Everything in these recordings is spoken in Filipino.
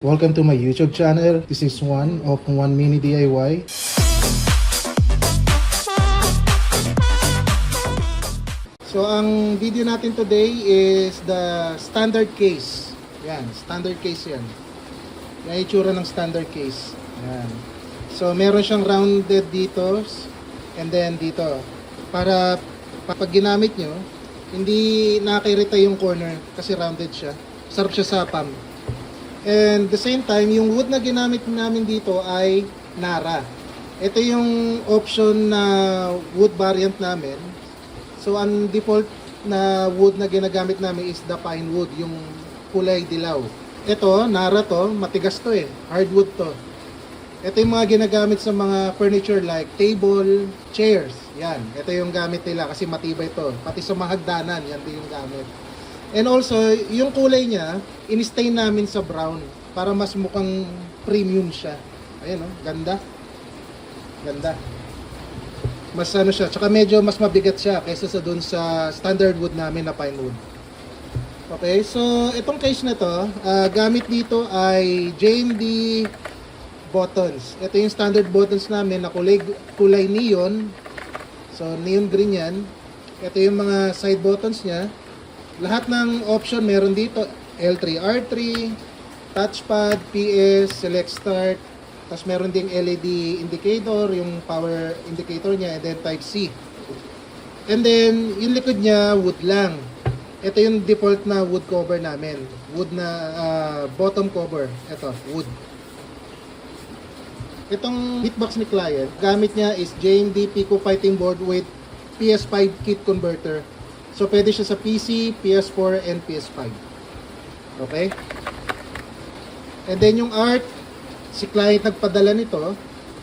Welcome to my YouTube channel. This is one of One Mini DIY. So ang video natin today is the standard case. Yan, standard case yan. Yan yung itsura ng standard case. Yan. So meron siyang rounded dito and then dito. Para pag ginamit nyo, hindi nakakirita yung corner kasi rounded siya. Sarap siya sa palm. And the same time, yung wood na ginamit namin dito ay Nara. Ito yung option na wood variant namin. So ang default na wood na ginagamit namin is the pine wood, yung kulay dilaw. Ito, Nara to, matigas to hardwood to. Ito yung mga ginagamit sa mga furniture like table, chairs. Yan, ito yung gamit nila kasi matibay to. Pati sa mga hagdanan, yan din yung gamit. And also, yung kulay niya, in-stain namin sa brown para mas mukhang premium siya. Ayan ganda. Ganda. Mas ano siya, tsaka medyo mas mabigat siya kaysa sa dun sa standard wood namin na pine wood. Okay, so itong case na to, gamit dito ay JMD buttons. Ito yung standard buttons namin na kulay neon. So neon green yan. Ito yung mga side buttons niya. Lahat ng option meron dito, L3, R3, touchpad, PS, select start, tapos meron ding LED indicator, yung power indicator niya, and then type C. And then, yung likod niya, wood lang. Ito yung default na wood cover namin. Wood na bottom cover. Ito, wood. Itong hitbox ni client, gamit niya is JMD Pico Fighting Board with PS5 kit converter. So, pwede siya sa PC, PS4, and PS5. Okay? And then, yung art, si client nagpadala nito.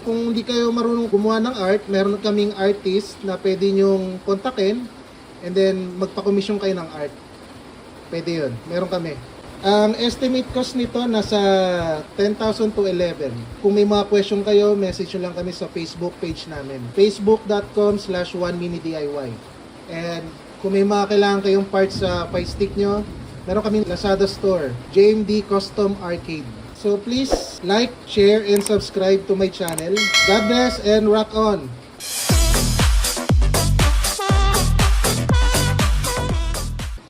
Kung hindi kayo marunong gumawa ng art, meron kaming artist na pwede nyong kontakin and then magpa-commission kayo ng art. Pwede yun. Meron kami. Ang estimate cost nito nasa 10,000 to 11. Kung may mga question kayo, message nyo lang kami sa Facebook page namin. facebook.com/1minidiy. And kung may mga kailangan kayong parts sa Fire Stick nyo, meron kaming Lazada store, JMD Custom Arcade. So please like, share, and subscribe to my channel. God bless and rock on!